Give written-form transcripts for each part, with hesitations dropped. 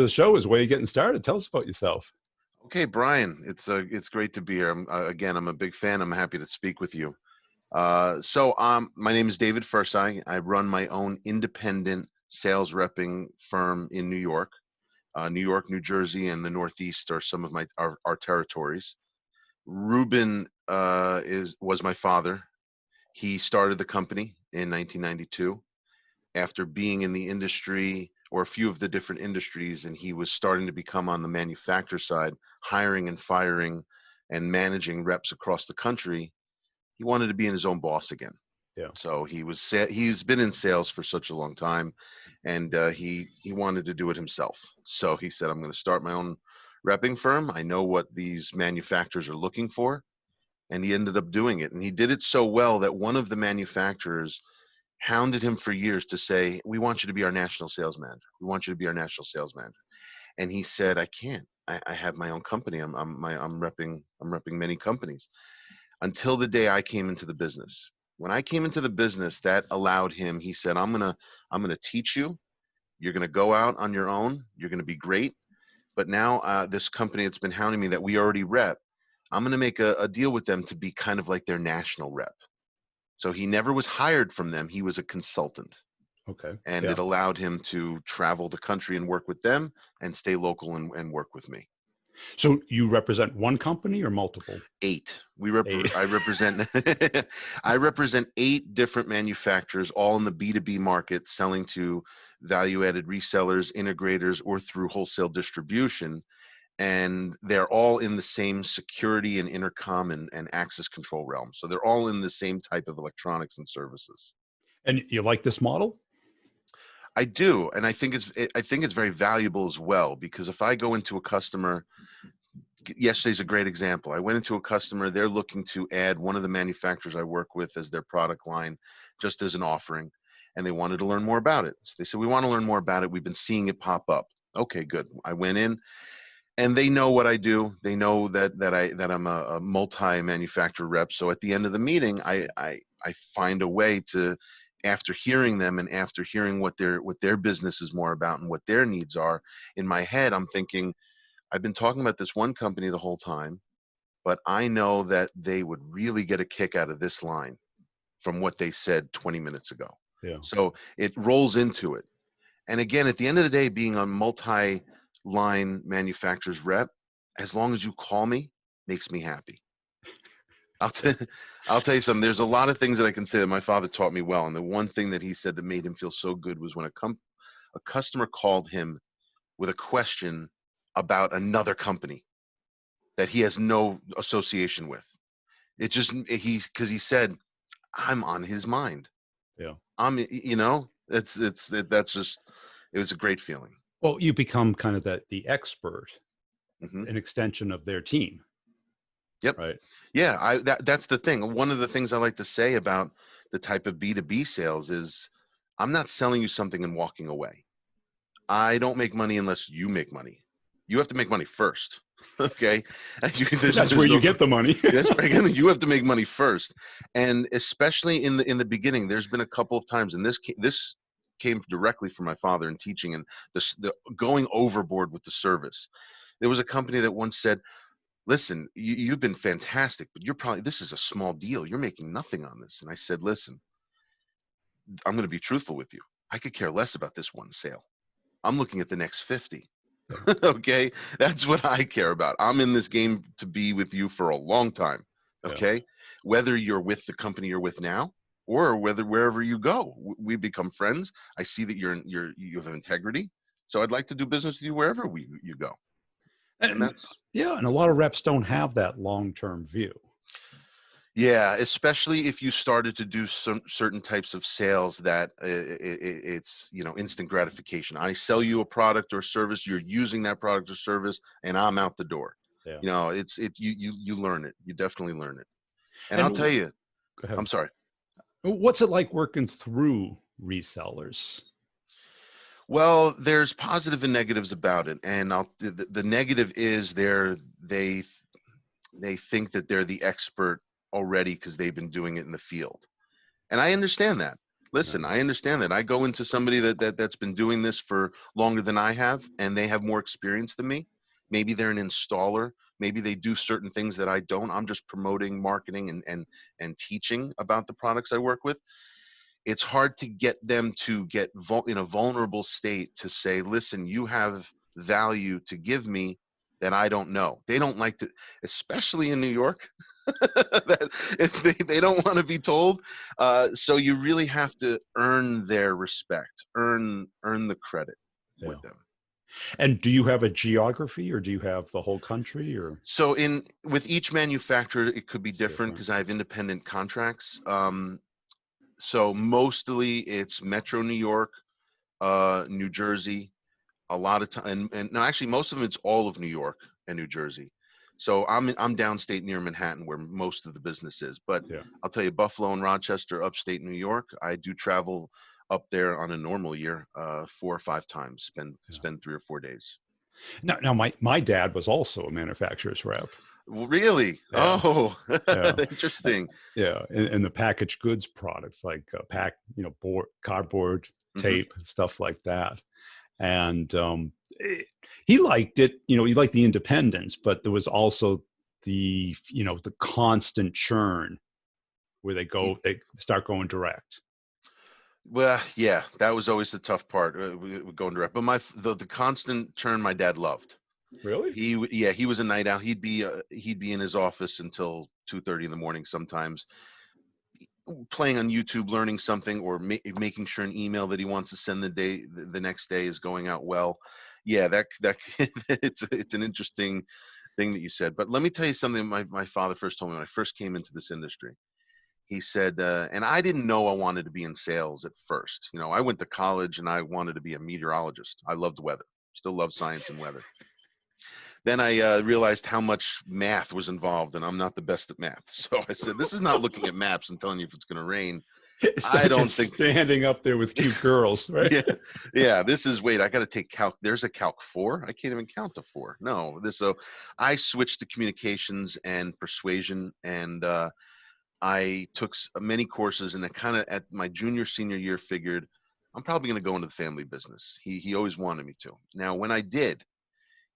The show is where you're getting started. Tell us about yourself. Okay, Brian, it's great to be here. Again, I'm a big fan. I'm happy to speak with you. My name is David Fursai. I run my own independent sales repping firm in New York. New York, New Jersey, and the Northeast are some of our territories. Ruben was my father. He started the company in 1992 after being in the industry, or a few of the different industries, and he was starting to become on the manufacturer side, hiring and firing and managing reps across the country. He wanted to be his own boss again. Yeah. So he's been in sales for such a long time, and he wanted to do it himself. So he said, I'm going to start my own repping firm. I know what these manufacturers are looking for. And he ended up doing it. And he did it so well that one of the manufacturers hounded him for years to say, we want you to be our national sales manager. We want you to be our national sales manager. And he said, I can't. I have my own company. I'm repping many companies. Until the day I came into the business. When I came into the business, that allowed him, he said, I'm gonna teach you. You're gonna go out on your own. You're gonna be great. But now this company that's been hounding me that we already rep, I'm gonna make a deal with them to be kind of like their national rep. So he never was hired from them. He was a consultant. Okay. And it allowed him to travel the country and work with them and stay local and work with me. So you represent one company or multiple? 8. I represent I represent 8 different manufacturers, all in the B2B market, selling to value-added resellers, integrators, or through wholesale distribution. And they're all in the same security and intercom and access control realm. So they're all in the same type of electronics and services. And you like this model? I do, and I think it's very valuable as well, because if I go into a customer, yesterday's a great example. I went into a customer, they're looking to add one of the manufacturers I work with as their product line, just as an offering, and they wanted to learn more about it. So they said, we want to learn more about it. We've been seeing it pop up. Okay, good. I went in, and they know what I do. They know that I'm a multi-manufacturer rep. So at the end of the meeting, I find a way to, after hearing them and after hearing what their business is more about and what their needs are, in my head, I'm thinking, I've been talking about this one company the whole time, but I know that they would really get a kick out of this line from what they said 20 minutes ago. Yeah. So it rolls into it. And again, at the end of the day, being a multi-line manufacturer's rep, as long as you call me, makes me happy. I'll tell you something. There's a lot of things that I can say that my father taught me well. And the one thing that he said that made him feel so good was when a customer called him with a question about another company that he has no association with. It just, because he said, I'm on his mind. Yeah. That's just, it was a great feeling. Well, you become kind of the expert, Mm-hmm. an extension of their team. Yep. Right. Yeah. That's the thing. One of the things I like to say about the type of B2B sales is, I'm not selling you something and walking away. I don't make money unless you make money. You have to make money first. Okay. That's where you get the money. That's right. You have to make money first. And especially in the beginning, there's been a couple of times, and this came directly from my father in teaching and the going overboard with the service. There was a company that once said, listen, you've been fantastic, but this is a small deal. You're making nothing on this. And I said, listen, I'm going to be truthful with you. I could care less about this one sale. I'm looking at the next 50. Okay. That's what I care about. I'm in this game to be with you for a long time. Okay. Yeah. Whether you're with the company you're with now, or wherever you go, we become friends. I see that you have integrity. So I'd like to do business with you wherever you go. And that's, yeah. And a lot of reps don't have that long-term view. Yeah, especially if you started to do some certain types of sales that it's instant gratification. I sell you a product or service, you're using that product or service, and I'm out the door. Yeah. You learn it. You definitely learn it. And I'll tell you, go ahead. I'm sorry. What's it like working through resellers? Well, there's positive and negatives about it, and the negative is they think that they're the expert already because they've been doing it in the field. And I understand that. Listen, I understand that. I go into somebody that's been doing this for longer than I have, and they have more experience than me. Maybe they're an installer. Maybe they do certain things that I don't. I'm just promoting, marketing, and teaching about the products I work with. It's hard to get them to get in a vulnerable state to say, listen, you have value to give me that I don't know. They don't like to, especially in New York, that if they don't want to be told. So you really have to earn their respect, earn the credit Yeah. with them. And do you have a geography, or do you have the whole country, or So with each manufacturer, it could be it's different different? because I have independent contracts. So mostly it's Metro New York, New Jersey, a lot of time, and no, actually most of them, it's all of New York and New Jersey. So I'm downstate near Manhattan where most of the business is, but Yeah. I'll tell you, Buffalo and Rochester, upstate New York, I do travel up there on a normal year 4 or 5 times, Yeah. spend 3 or 4 days. Now, my dad was also a manufacturer's rep. Well, really? Yeah. Oh, Yeah. interesting. Yeah, and the packaged goods products like board, cardboard, Hmm. tape, stuff like that. And he liked it. He liked the independence, but there was also the constant churn where they start going direct. Well, yeah, that was always the tough part, going direct. But the constant churn, my dad loved. Really? Yeah, he was a night owl. He'd be in his office until 2:30 in the morning sometimes, playing on YouTube, learning something, or making sure an email that he wants to send the next day is going out well. Yeah, that it's an interesting thing that you said. But let me tell you something. My father first told me when I first came into this industry. He said, and I didn't know I wanted to be in sales at first. I went to college and I wanted to be a meteorologist. I loved weather, still love science and weather. Then I realized how much math was involved, and I'm not the best at math. So I said, this is not looking at maps and telling you if it's going to rain. It's I not don't just think, standing up there with cute girls, right? yeah, yeah, this is, wait, I got to take calc. There's a calc 4. I can't even count to 4. No, so I switched to communications and persuasion, and I took many courses, and I kind of at my senior year figured I'm probably going to go into the family business. He always wanted me to. Now, when I did,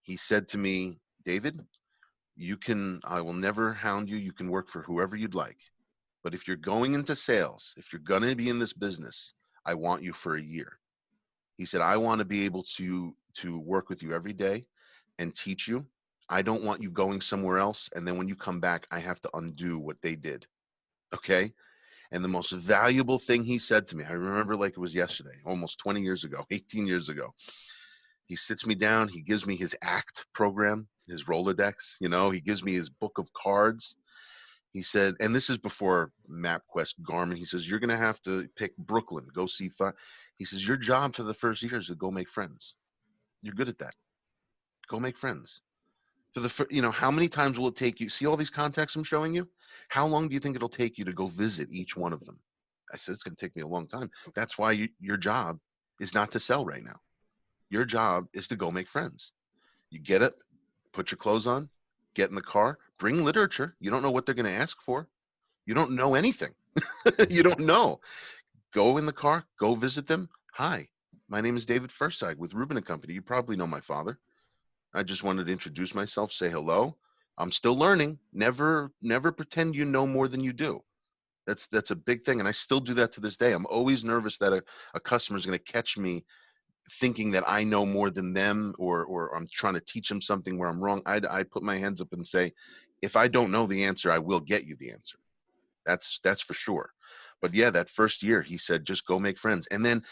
he said to me, David, I will never hound you. You can work for whoever you'd like. But if you're going into sales, if you're going to be in this business, I want you for a year. He said, I want to be able to work with you every day and teach you. I don't want you going somewhere else. And then when you come back, I have to undo what they did. Okay. And the most valuable thing he said to me, I remember like it was yesterday, almost 20 years ago, 18 years ago. He sits me down, he gives me his ACT program, his Rolodex, he gives me his book of cards. He said, and this is before MapQuest, Garmin. He says, you're going to have to pick Brooklyn, go see five. He says, your job for the first year is to go make friends. You're good at that. Go make friends. How many times will it take you? See all these contacts I'm showing you? How long do you think it'll take you to go visit each one of them? I said, it's going to take me a long time. That's why your job is not to sell right now. Your job is to go make friends. You get it, put your clothes on, get in the car, bring literature. You don't know what they're going to ask for. You don't know anything. You don't know. Go in the car, go visit them. Hi, my name is David Fursag with Rubin and Company. You probably know my father. I just wanted to introduce myself, say hello. I'm still learning. Never pretend you know more than you do. That's a big thing, and I still do that to this day. I'm always nervous that a customer is going to catch me thinking that I know more than them, or I'm trying to teach them something where I'm wrong. I put my hands up and say, if I don't know the answer, I will get you the answer. That's for sure. But yeah, that first year, he said, just go make friends, and then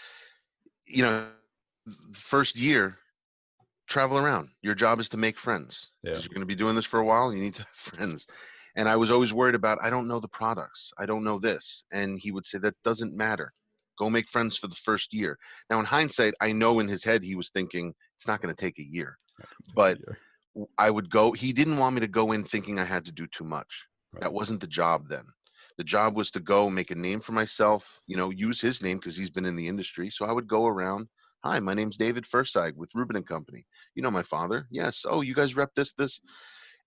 you know, first year, travel around. Your job is to make friends Yeah. because you're going to be doing this for a while. You need to have friends. And I was always worried about, I don't know the products. I don't know this. And he would say, that doesn't matter. Go make friends for the first year. Now, in hindsight, I know in his head, he was thinking, it's not going to take a year. But I would go, he didn't want me to go in thinking I had to do too much. Right. That wasn't the job then. The job was to go make a name for myself, use his name because he's been in the industry. So I would go around. Hi, my name's David Fursag with Rubin and Company. You know my father? Yes. Oh, you guys rep this.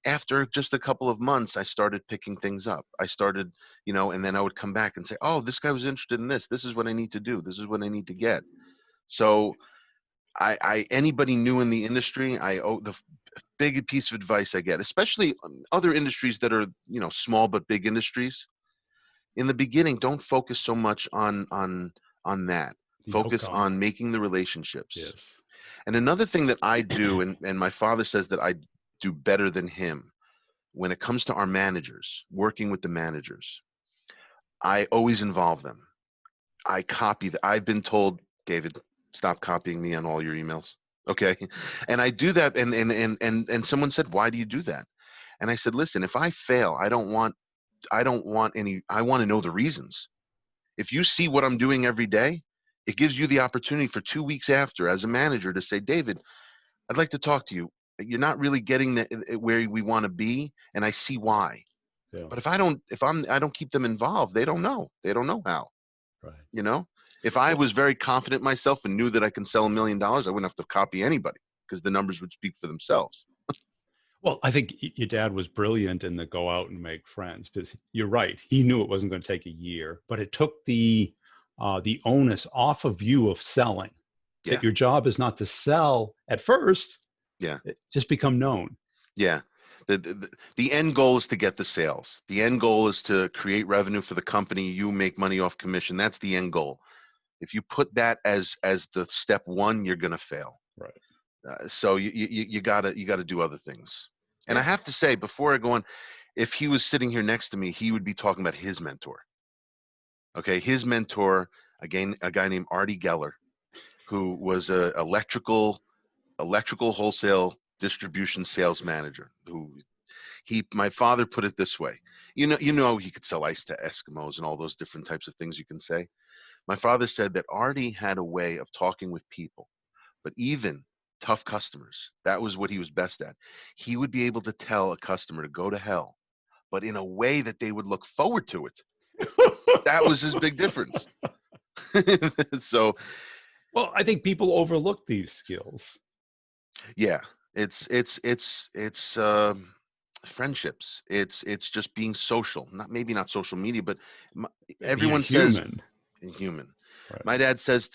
after just a couple of months, I started picking things up. I started, and then I would come back and say, oh, this guy was interested in this. This is what I need to do. This is what I need to get. So anybody new in the industry, I owe the big piece of advice I get, especially other industries that are, small but big industries. In the beginning, don't focus so much on that. The Focus outcome. on making the relationships. Yes. And another thing that I do, and my father says that I do better than him, when it comes to our managers, working with the managers, I always involve them. I copy. I've been told, David, stop copying me on all your emails. Okay. And I do that. And someone said, why do you do that? And I said, listen, if I fail, I don't want any, I want to know the reasons. If you see what I'm doing every day, it gives you the opportunity for 2 weeks after as a manager to say, David, I'd like to talk to you. You're not really getting where we want to be. And I see why. Yeah. But I don't keep them involved, they don't know. They don't know how, Right. If I Well, was very confident myself and knew that I can sell $1 million, I wouldn't have to copy anybody because the numbers would speak for themselves. well, I think your dad was brilliant in the go out and make friends, because you're right. He knew it wasn't going to take a year, but it took the onus off of you of selling. Yeah. That your job is not to sell at first. Yeah. Just become known. Yeah. The end goal is to get the sales. The end goal is to create revenue for the company. You make money off commission. That's the end goal. If you put that as the step one, you're going to fail. Right. So you gotta do other things. And I have to say, before I go on, if he was sitting here next to me, he would be talking about his mentor. Okay, his mentor, again, a guy named Artie Geller, who was a electrical wholesale distribution sales manager. My father put it this way. He could sell ice to Eskimos and all those different types of things you can say. My father said that Artie had a way of talking with people, but even tough customers, that was what he was best at. He would be able to tell a customer to go to hell, but in a way that they would look forward to it. That was his big difference. So, well, I think people overlook these skills. yeah, it's friendships. It's just being social. Maybe not social media, but Being a everyone says human. human. Right. My dad says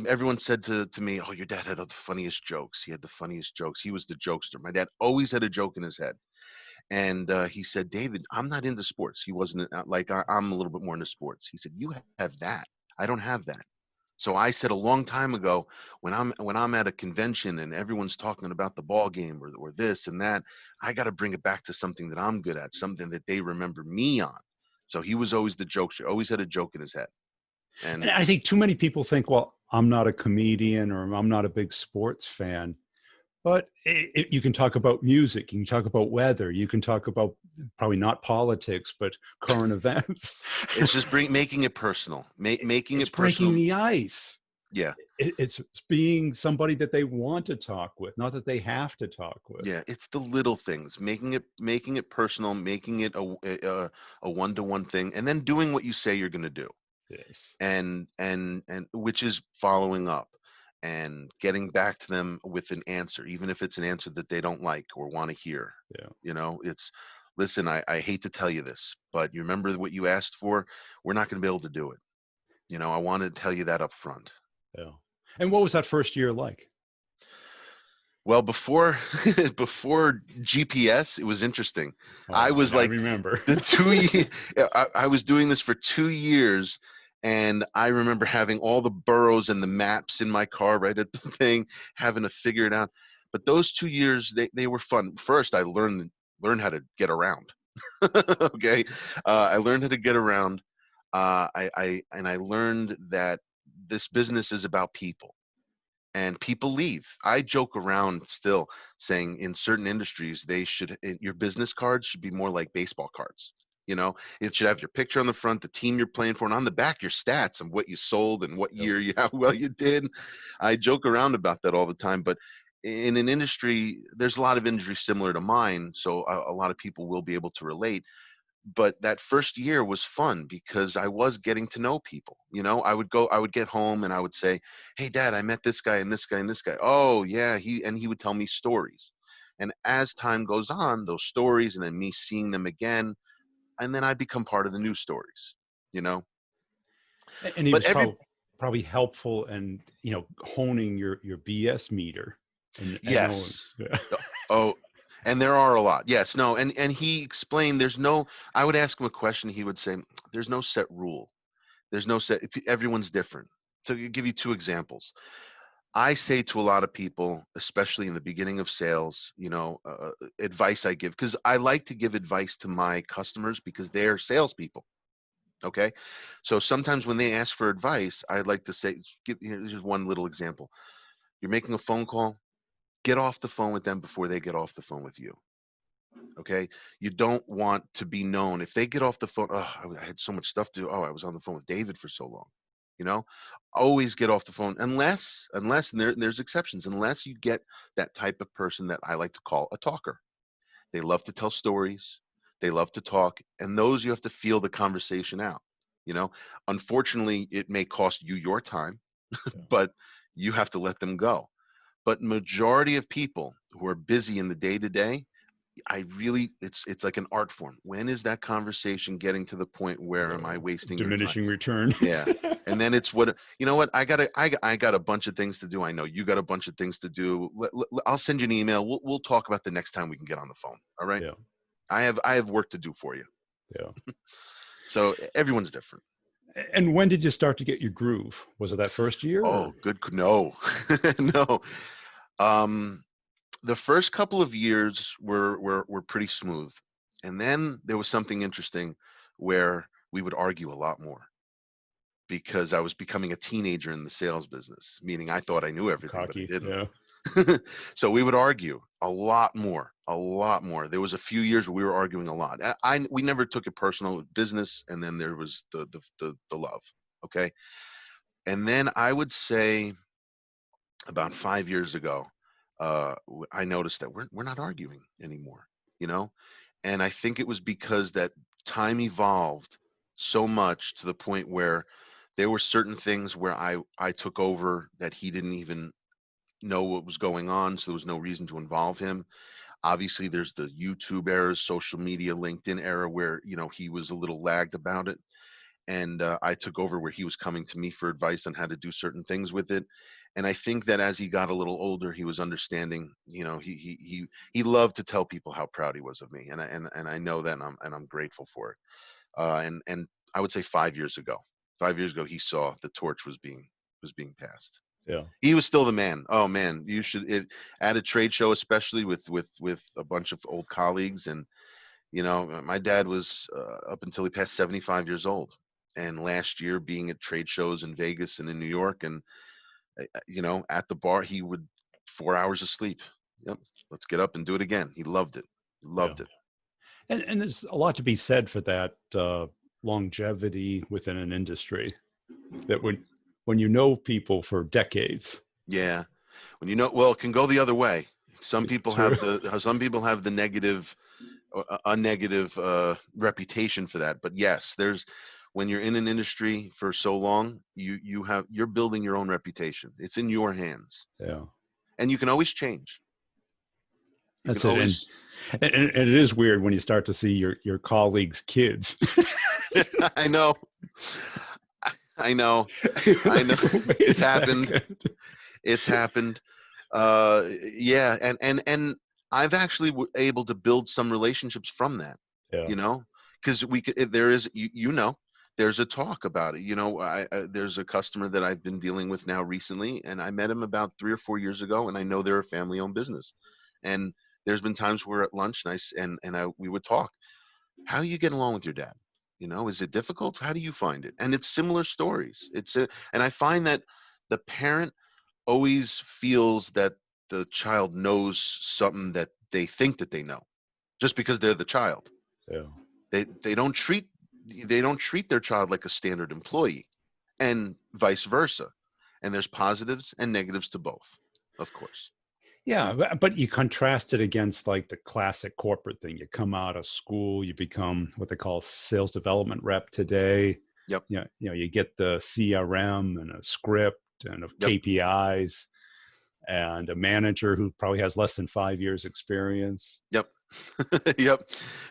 everyone said to me, oh, your dad had the funniest jokes. He had the funniest jokes. He was the jokester. My dad always had a joke in his head. And he said, David, I'm not into sports. He wasn't like, I'm a little bit more into sports. He said, you have that. I don't have that. So I said a long time ago, when I'm at a convention and everyone's talking about the ball game or this and that, I got to bring it back to something that I'm good at, something that they remember me on. So he was always the jokester, always had a joke in his head. And And I think too many people think, well, I'm not a comedian or I'm not a big sports fan. But you can talk about music, you can talk about weather, you can talk about probably not politics, but current events. it's just making it personal, making It's it personal. breaking the ice. Yeah. It's being somebody that they want to talk with, not that they have to talk with. Yeah, it's the little things, making it personal, making it a one-to-one thing, and then doing what you say you're going to do. Yes. And which is following up and getting back to them with an answer, even if it's an answer that they don't like or want to hear. Yeah. It's, listen, I hate to tell you this, but you remember what you asked for? We're not going to be able to do it. I wanted to tell you that up front. Yeah. And what was that first year like? Well, before before GPS, it was interesting. Oh I was man, I like remember. the 2 year. I was doing this for 2 years, and I remember having all the boroughs and the maps in my car right at the thing, having to figure it out. But those 2 years, they were fun. First, I learned how to get around. Okay, I learned how to get around. I learned that this business is about people. And people leave. I joke around still saying in certain industries, your business cards should be more like baseball cards. It should have your picture on the front, the team you're playing for, and on the back, your stats and what you sold and what Yep. year how well you did. I joke around about that all the time, but in an industry, there's a lot of industries similar to mine, so a lot of people will be able to relate. But that first year was fun because I was getting to know people. I would get home and I would say, hey, Dad, I met this guy and this guy and this guy. Oh, yeah. He would tell me stories. And as time goes on, those stories and then me seeing them again, and then I become part of the new stories, you know. And he But was every probably helpful and, honing your BS meter and knowing. yes. Yeah. Oh, and there are a lot. Yes, no, and he explained there's no, I would ask him a question, he would say, there's no set rule. There's no set, everyone's different. So you give you two examples. I say to a lot of people, especially in the beginning of sales, advice I give, because I like to give advice to my customers because they're salespeople. Okay. So sometimes when they ask for advice, I'd like to say, here's just one little example. You're making a phone call, get off the phone with them before they get off the phone with you. Okay. You don't want to be known. If they get off the phone, oh, I had so much stuff to do. Oh, I was on the phone with David for so long. You know, always get off the phone unless, and there's exceptions, unless you get that type of person that I like to call a talker. They love to tell stories. They love to talk. And those you have to feel the conversation out. You know, unfortunately, it may cost you your time, Yeah. but you have to let them go. But majority of people who are busy in the day to day, I really, it's like an art form. When is that conversation getting to the point where am I wasting your time? Diminishing return. Yeah. And then it's what, you know what, I got a bunch of things to do. I know you got a bunch of things to do. I'll send you an email. We'll talk about the next time we can get on the phone. All right. Yeah. I have work to do for you. Yeah. So everyone's different. And when did you start to get your groove? Was it that first year? Or? Oh, good. No, no. Um, the first couple of years were pretty smooth. And then there was something interesting where we would argue a lot more because I was becoming a teenager in the sales business, meaning I thought I knew everything, but I Cocky. didn't. Yeah. So we would argue a lot more, a lot more. There was a few years where we were arguing a lot. We never took it personal with business, and then there was the love. Okay, and then I would say about 5 years ago, I noticed that we're not arguing anymore. You know, and I think it was because that time evolved so much to the point where there were certain things where I took over that he didn't even know what was going on, so there was no reason to involve him. Obviously, there's the YouTube era, social media, LinkedIn era, where he was a little lagged about it, and I took over where he was coming to me for advice on how to do certain things with it. And I think that as he got a little older, he was understanding. He loved to tell people how proud he was of me, and I know that, and I'm grateful for it. And I would say 5 years ago, 5 years ago, he saw the torch was being passed. Yeah. He was still the man. Oh man, you should at a trade show, especially with a bunch of old colleagues. And my dad was up until he passed 75 years old. And last year, being at trade shows in Vegas and in New York, and at the bar, he would 4 hours of sleep. Yep, let's get up and do it again. He loved it. Yeah. Loved it. And there's a lot to be said for that longevity within an industry. That when you know people for decades. Yeah, well, it can go the other way. Some people True. have the negative a negative reputation for that. But yes, when you're in an industry for so long, you're building your own reputation. It's in your hands, Yeah. and you can always change. You can That's it. always. And it is weird when you start to see your colleagues' kids. I know. I know. I know. Wait It's a happened. second. It's happened. Yeah, and I've actually able to build some relationships from that. Yeah. Because there is there's a talk about it. There's a customer that I've been dealing with now recently, and I met him about 3 or 4 years ago, and I know they're a family-owned business. And there's been times we're at lunch, and we would talk. How are you getting along with your dad? Is it difficult? How do you find it? And it's similar stories. And I find that the parent always feels that the child knows something that they think that they know, just because they're the child. Yeah. They don't treat their child like a standard employee, and vice versa. And there's positives and negatives to both, of course. Yeah, but you contrast it against like the classic corporate thing. You come out of school, you become what they call sales development rep today. Yep. You get the CRM and a script and of Yep. KPIs. and a manager who probably has less than 5 years experience. Yep. Yep.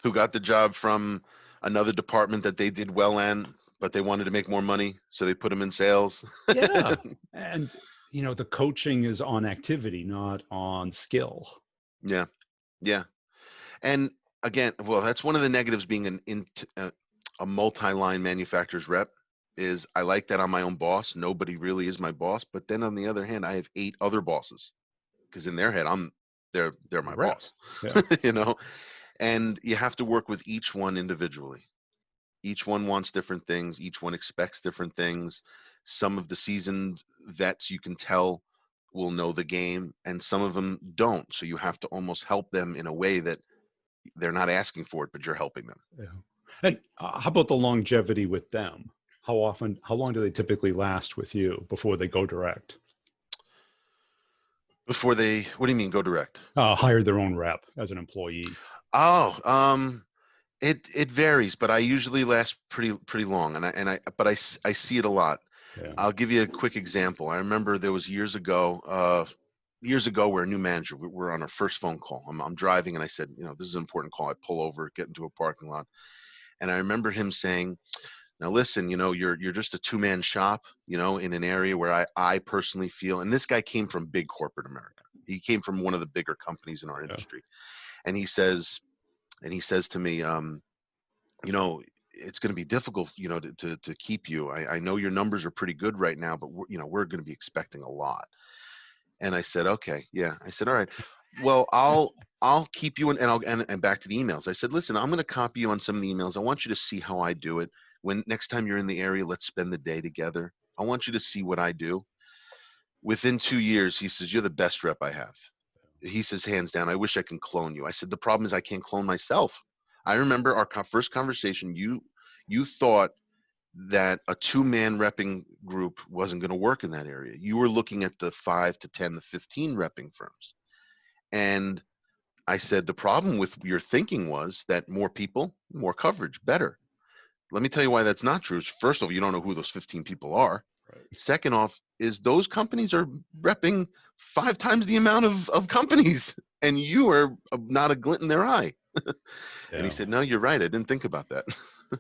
Who got the job from another department that they did well in, but they wanted to make more money, so they put them in sales. Yeah. And, the coaching is on activity, not on skill. Yeah. Yeah. And again, well, that's one of the negatives being a multi-line manufacturer's rep is I like that I'm my own boss. Nobody really is my boss. But then on the other hand, I have 8 other bosses because in their head, they're my Rep. boss, Yeah. and you have to work with each one individually. Each one wants different things. Each one expects different things. Some of the seasoned vets you can tell will know the game and some of them don't. So you have to almost help them in a way that they're not asking for it, but you're helping them. Yeah. And how about the longevity with them? How long do they typically last with you before they go direct? What do you mean go direct? Hire their own rep as an employee. Oh, it varies, but I usually last pretty long, but I see it a lot. Yeah. I'll give you a quick example. I remember there was years ago, we're a new manager. We're on our first phone call. I'm driving, and I said, this is an important call. I pull over, get into a parking lot, and I remember him saying, "Now listen, you're just a 2-man shop, in an area where I personally feel." And this guy came from big corporate America. He came from one of the bigger companies in our Yeah. industry, and he says to me, it's going to be difficult, to keep you. I know your numbers are pretty good right now, but we're going to be expecting a lot. And I said, okay, yeah. I said, all right, well, I'll keep you in, and back to the emails. I said, listen, I'm going to copy you on some of the emails. I want you to see how I do it. When next time you're in the area, let's spend the day together. I want you to see what I do. Within 2 years, he says, you're the best rep I have. He says, hands down, I wish I can clone you. I said, the problem is I can't clone myself. I remember our first conversation. You thought that a 2-man repping group wasn't going to work in that area. You were looking at the 5 to 10 to 15 repping firms. And I said, the problem with your thinking was that more people, more coverage, better. Let me tell you why that's not true. First of all, you don't know who those 15 people are. Right. Second off, is those companies are repping 5 times the amount of companies, and you are not a glint in their eye. And he Yeah. said, no, you're right. I didn't think about that.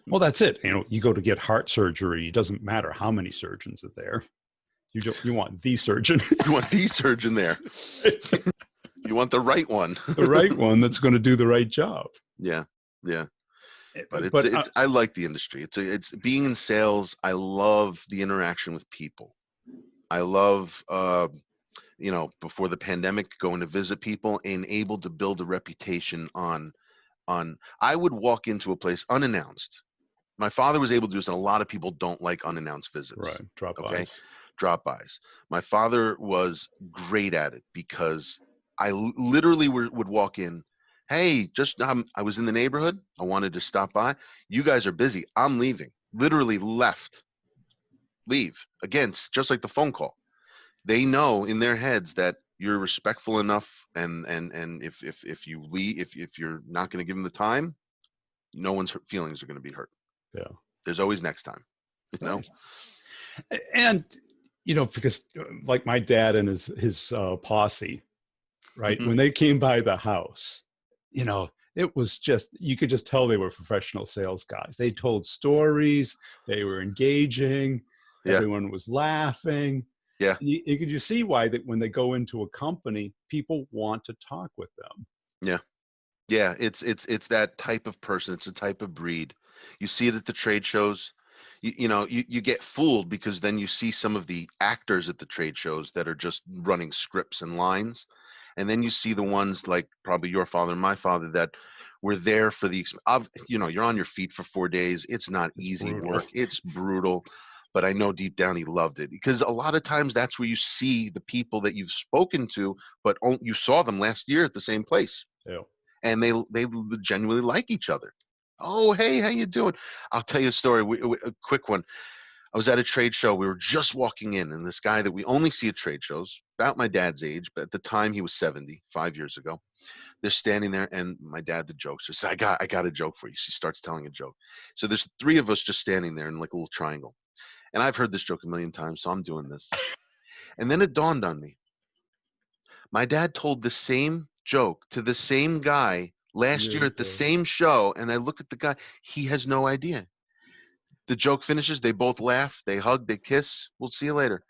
Well, that's it. You go to get heart surgery. It doesn't matter how many surgeons are there. You want the surgeon. You want the surgeon there. You want the right one. The right one that's going to do the right job. Yeah. Yeah. But But I like the industry. It's being in sales. I love the interaction with people. I love, before the pandemic, going to visit people and able to build a reputation on, I would walk into a place unannounced. My father was able to do this, and a lot of people don't like unannounced visits. right, drop Okay. bys. Drop-bys. My father was great at it because I literally would walk in. Hey, just I was in the neighborhood. I wanted to stop by. You guys are busy. I'm leaving. Literally leave. Again, just like the phone call. They know in their heads that you're respectful enough, and if you leave, if you're not going to give them the time, no one's feelings are going to be hurt. Yeah. There's always next time. Right. And because like my dad and his posse, right? Mhm. When they came by the house, it was just, you could just tell they were professional sales guys. They told stories, they were engaging, Yeah. everyone was laughing. Yeah. And you see why that when they go into a company, people want to talk with them. Yeah. Yeah, it's that type of person. It's a type of breed. You see it at the trade shows. You get fooled because then you see some of the actors at the trade shows that are just running scripts and lines, and then you see the ones like probably your father and my father that were there for you're on your feet for 4 days. It's not It's easy brutal. work. It's brutal, but I know deep down he loved it because a lot of times that's where you see the people that you've spoken to, but you saw them last year at the same place Yeah. and they genuinely like each other. Oh, hey, how you doing? I'll tell you a story, a quick one. I was at a trade show. We were just walking in, and this guy that we only see at trade shows, about my dad's age, but at the time he was 70, 5 years ago. They're standing there, and my dad, the jokester, says, I got a joke for you. She starts telling a joke. So there's 3 of us just standing there in like a little triangle. And I've heard this joke a million times, so I'm doing this. And then it dawned on me. My dad told the same joke to the same guy last year Years at the ago. same show, and I look at the guy. He has no idea. The joke finishes. They both laugh. They hug. They kiss. We'll see you later.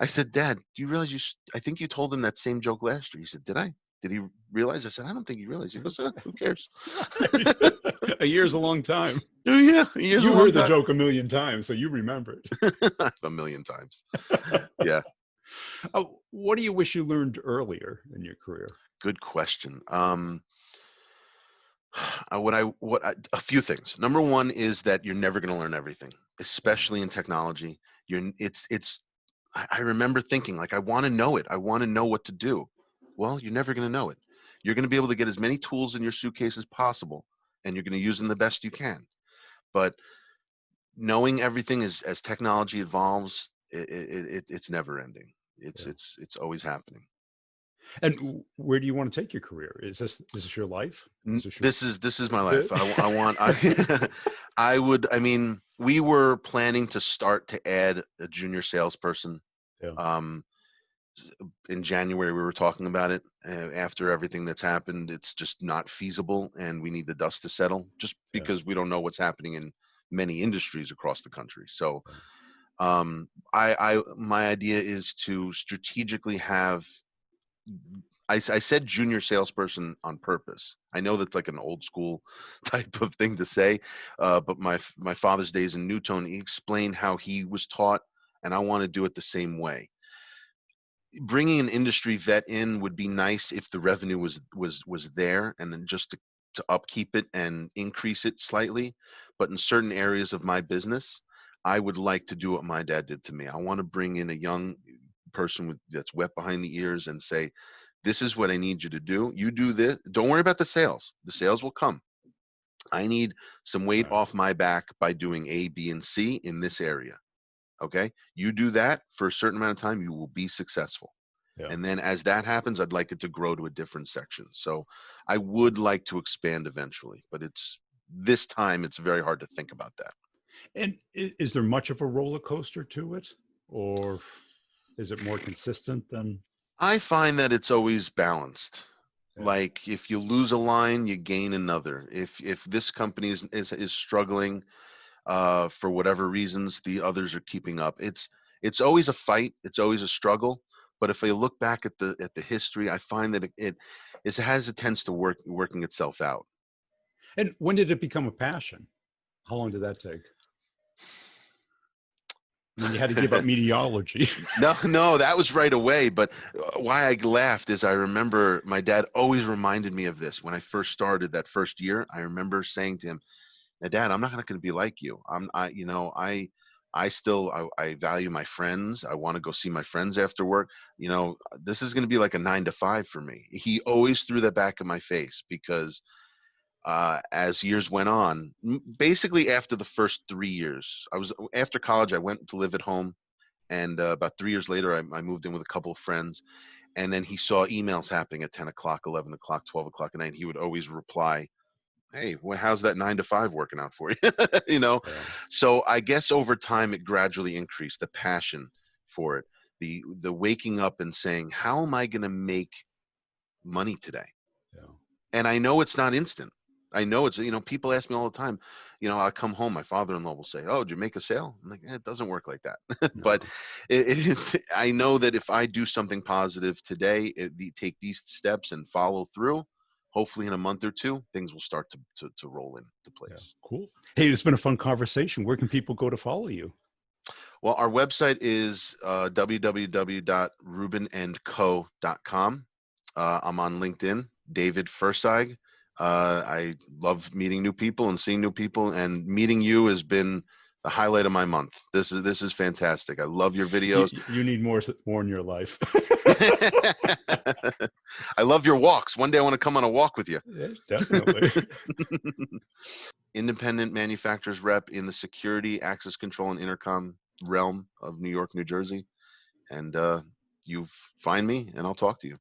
I said, Dad, do you realize I think you told him that same joke last year. He said, did I? Did he realize? I said, I don't think he realized. He goes, who cares? A year's a long time. Oh, yeah, a year's a You long heard the time. joke a million times, so you remember A million times. it. Yeah, What do you wish you learned earlier in your career? good question. A few things. Number one is that you're never going to learn everything, especially in technology. I remember thinking, like, I want to know it. I want to know what to do. Well, you're never going to know it. You're going to be able to get as many tools in your suitcase as possible, and you're going to use them the best you can. But knowing everything as technology evolves, it's never ending. Yeah. It's always happening. And where do you want to take your career? Is this your life? This is my life. I mean, we were planning to start to add a junior salesperson. Yeah. In January, we were talking about it. After everything that's happened, it's just not feasible, and we need the dust to settle, just Yeah. because we don't know what's happening in many industries across the country. So, Yeah. my idea is to strategically have. I said junior salesperson on purpose. I know that's like an old school type of thing to say, but my father's days in Newton, he explained how he was taught, and I want to do it the same way. Bringing an industry vet in would be nice if the revenue was there, and then just to upkeep it and increase it slightly. But in certain areas of my business, I would like to do what my dad did to me. I want to bring in a young person that's wet behind the ears and say, this is what I need you to do. You do this. Don't worry about the sales. The sales will come. I need some weight Right. off my back by doing A, B, and C in this area. Okay. You do that for a certain amount of time, you will be successful. Yeah. And then as that happens, I'd like it to grow to a different section. So I would like to expand eventually, but this time it's very hard to think about that. And is there much of a roller coaster to it, or is it more consistent than? I find that it's always balanced. Yeah. Like, if you lose a line, you gain another. If this company is struggling for whatever reasons, the others are keeping up. It's always a fight. It's always a struggle. But if I look back at the history, I find that it has a tendency to working itself out. And when did it become a passion? How long did that take? I mean, you had to give up meteorology. No, that was right away. But why I laughed is I remember my dad always reminded me of this when I first started that first year. I remember saying to him, now, Dad, I'm not going to be like you. I value my friends. I want to go see my friends after work. This is going to be like a 9 to 5 for me. He always threw that back in my face because as years went on, basically after the first 3 years, after college, I went to live at home. And about 3 years later, I moved in with a couple of friends. And then he saw emails happening at 10 o'clock, 11 o'clock, 12 o'clock at night. And he would always reply, hey, well, how's that 9 to 5 working out for you? Yeah. So I guess over time it gradually increased, the passion for it, the waking up and saying, how am I going to make money today? Yeah. And I know it's not instant. I know it's, people ask me all the time, I come home, my father-in-law will say, oh, did you make a sale? I'm like, it doesn't work like that. No. But I know that if I do something positive today, take these steps and follow through, hopefully in a month or two, things will start to roll into place. Yeah. Cool. Hey, it's been a fun conversation. Where can people go to follow you? Well, our website is www.rubenandco.com. I'm on LinkedIn, David Fursag. I love meeting new people and seeing new people, and meeting you has been the highlight of my month. This is fantastic. I love your videos. You need more in your life. I love your walks. One day I want to come on a walk with you. Yeah, definitely. Independent manufacturers rep in the security, access control, and intercom realm of New York, New Jersey. And you find me and I'll talk to you.